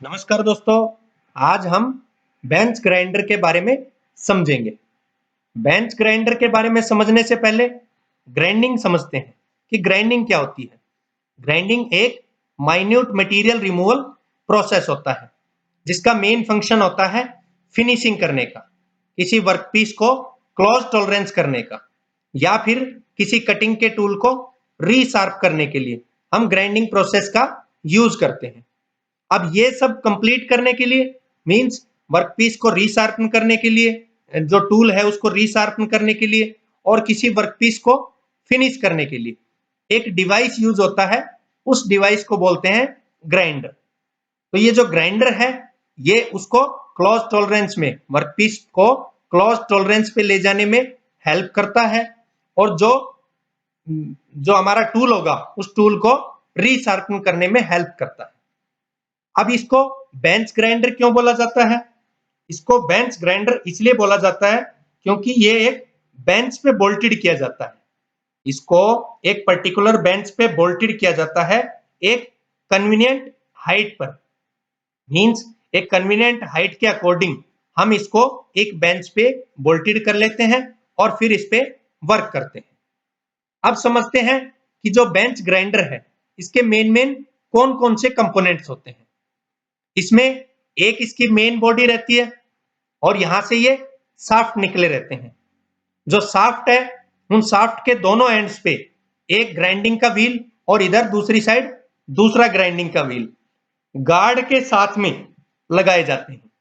नमस्कार दोस्तों, आज हम बेंच ग्राइंडर के बारे में समझेंगे। बेंच ग्राइंडर के बारे में समझने से पहले ग्राइंडिंग समझते हैं कि ग्राइंडिंग क्या होती है। ग्राइंडिंग एक माइन्यूट मटेरियल रिमूवल प्रोसेस होता है, जिसका मेन फंक्शन होता है फिनिशिंग करने का, किसी वर्कपीस को क्लोज टॉलरेंस करने का, या फिर किसी कटिंग के टूल को रीशार्प करने के लिए हम ग्राइंडिंग प्रोसेस का यूज करते हैं। अब ये सब कंप्लीट करने के लिए मींस वर्कपीस को रीशार्पन करने के लिए, जो टूल है उसको रीशार्पन करने के लिए, और किसी वर्कपीस को फिनिश करने के लिए एक डिवाइस यूज होता है। उस डिवाइस को बोलते हैं ग्राइंडर। तो ये जो ग्राइंडर है, ये उसको क्लोज टॉलरेंस में, वर्कपीस को क्लोज टॉलरेंस पे ले जाने में हेल्प करता है, और जो जो हमारा टूल होगा उस टूल को रीशार्पन करने में हेल्प करता है। अब इसको बेंच ग्राइंडर क्यों बोला जाता है? इसको बेंच ग्राइंडर इसलिए बोला जाता है क्योंकि ये एक बेंच पे बोल्टेड किया जाता है। इसको एक पर्टिकुलर बेंच पे बोल्टेड किया जाता है, एक कन्वीनियंट हाइट पर। मींस एक कन्वीनियंट हाइट के अकॉर्डिंग हम इसको एक बेंच पे बोल्टेड कर लेते हैं और फिर इस पे वर्क करते हैं। अब समझते हैं कि जो बेंच ग्राइंडर है, इसके मेन कौन कौन से कंपोनेंट्स होते हैं। इसमें एक इसकी मेन बॉडी रहती है, और यहां से ये शाफ्ट निकले रहते हैं। जो शाफ्ट है, उन शाफ्ट के दोनों एंड्स पे एक ग्राइंडिंग का व्हील और इधर दूसरी साइड दूसरा ग्राइंडिंग का व्हील गार्ड के साथ में लगाए जाते हैं।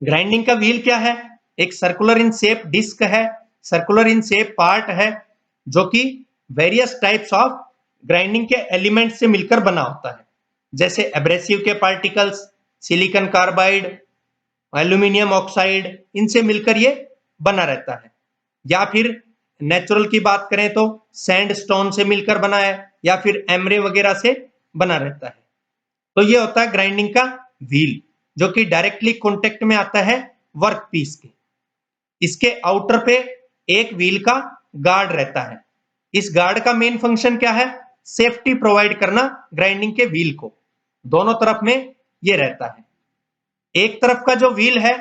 ग्राइंडिंग का व्हील क्या है? एक सर्कुलर इन शेप डिस्क है, सर्कुलर इन शेप पार्ट है, जो कि वेरियस टाइप्स ऑफ ग्राइंडिंग के एलिमेंट से मिलकर बना होता है, जैसे एब्रेसिव के particles, silicon carbide, aluminium oxide, इनसे मिलकर ये बना रहता है। या फिर नेचुरल की बात करें तो सैंडस्टोन से मिलकर बना है, या फिर एमरे वगैरह से बना रहता है। तो ये होता है ग्राइंडिंग का व्हील, जो कि डायरेक्टली कॉन्टेक्ट में आता है वर्क पीस के। इसके आउटर पे एक व्हील का गार्ड रहता है। इस गार्ड का मेन फंक्शन क्या है? सेफ्टी प्रोवाइड करना ग्राइंडिंग के व्हील को। दोनों तरफ में ये रहता है। एक तरफ का जो व्हील है,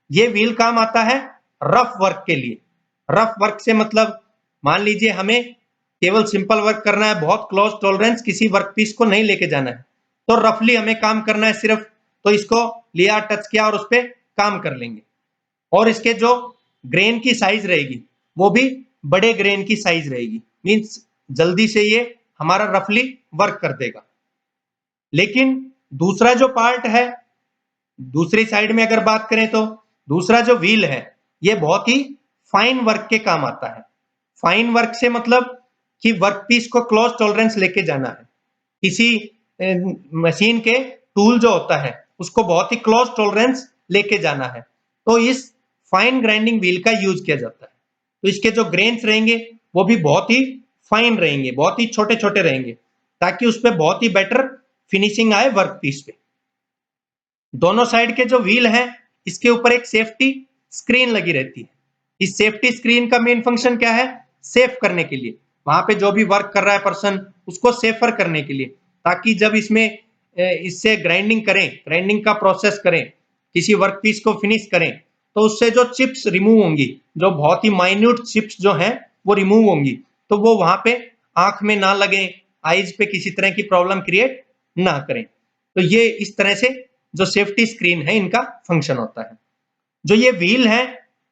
ये व्हील काम आता है रफ वर्क के लिए। रफ वर्क से मतलब, मान लीजिए हमें केवल सिंपल वर्क करना है, बहुत क्लोज टॉलरेंस किसी वर्क पीस को नहीं लेके जाना है, तो रफली हमें काम करना है सिर्फ, तो इसको लिया, टच किया और उस पर काम कर लेंगे। और इसके जो ग्रेन की साइज रहेगी, वो भी बड़े ग्रेन की साइज रहेगी, मीन्स जल्दी से ये हमारा रफली वर्क कर देगा। लेकिन दूसरा जो पार्ट है, दूसरी साइड में अगर बात करें तो दूसरा जो व्हील है, ये बहुत ही फाइन वर्क के काम आता है। फाइन वर्क से मतलब कि वर्कपीस को क्लोज टॉलरेंस लेके जाना है। किसी मशीन के टूल जो होता है, उसको बहुत ही क्लोज टॉलरेंस लेके जाना है, तो इस फाइन ग्राइंडिंग व्हील का यूज किया जाता है। तो इसके जो ग्रेन्स रहेंगे वो भी बहुत ही फाइन रहेंगे, बहुत ही छोटे छोटे रहेंगे, ताकि उस पर बहुत ही बेटर फिनिशिंग आए वर्कपीस पे। दोनों साइड के जो व्हील हैं, इसके ऊपर एक सेफ्टी स्क्रीन लगी रहती है। इस सेफ्टी स्क्रीन का मेन फंक्शन क्या है? सेफ करने के लिए, वहां पे जो भी वर्क कर रहा है पर्सन, उसको सेफर करने के लिए, ताकि जब इसमें इससे ग्राइंडिंग करें, ग्राइंडिंग का प्रोसेस करें, किसी वर्क पीस को फिनिश करें, तो उससे जो चिप्स रिमूव होंगी, जो बहुत ही माइन्यूट चिप्स जो हैं वो रिमूव होंगी, तो वो वहां पे आंख में ना लगे, आईज पे किसी तरह की प्रॉब्लम क्रिएट ना करें। तो ये इस तरह से जो सेफ्टी स्क्रीन है, इनका फंक्शन होता है। जो ये व्हील है,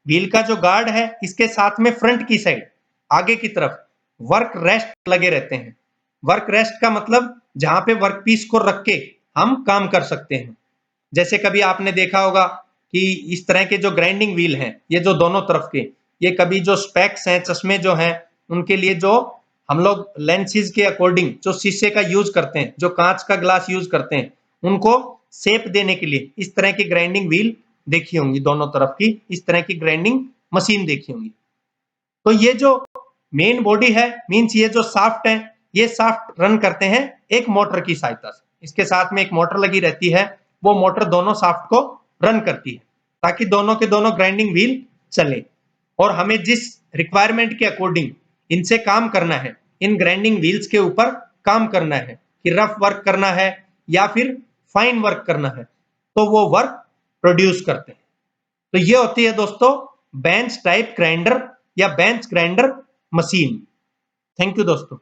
व्हील का जो गार्ड है, इसके साथ में फ्रंट की साइड, आगे की तरफ वर्क रेस्ट लगे रहते हैं। वर्क रेस्ट का मतलब जहां पे वर्क पीस को रख के हम काम कर सकते हैं। जैसे कभी आपने देखा होगा कि इस तरह के जो ग्राइंडिंग व्हील हैं, ये जो दोनों तरफ के, ये कभी जो स्पेक्स हैं, चश्मे जो हैं, उनके लिए जो हम लोग लेंसेज के अकॉर्डिंग जो शीशे का यूज करते हैं, जो कांच का ग्लास यूज करते हैं, उनको शेप देने के लिए इस तरह की ग्राइंडिंग व्हील देखी होंगी, दोनों तरफ की इस तरह की ग्राइंडिंग मशीन देखी होंगी। तो ये जो मेन बॉडी है, मींस ये जो शाफ्ट है, ये शाफ्ट रन करते हैं एक मोटर की सहायता से। इसके साथ में एक मोटर लगी रहती है, वो मोटर दोनों शाफ्ट को रन करती है, ताकि दोनों के दोनों ग्राइंडिंग व्हील चले। और हमें जिस रिक्वायरमेंट के अकॉर्डिंग इनसे काम करना है, इन ग्राइंडिंग व्हील्स के ऊपर काम करना है, कि रफ वर्क करना है या फिर फाइन वर्क करना है तो वो वर्क प्रोड्यूस करते हैं। तो ये होती है दोस्तों बेंच टाइप ग्राइंडर या bench grinder machine. Thank you दोस्तों।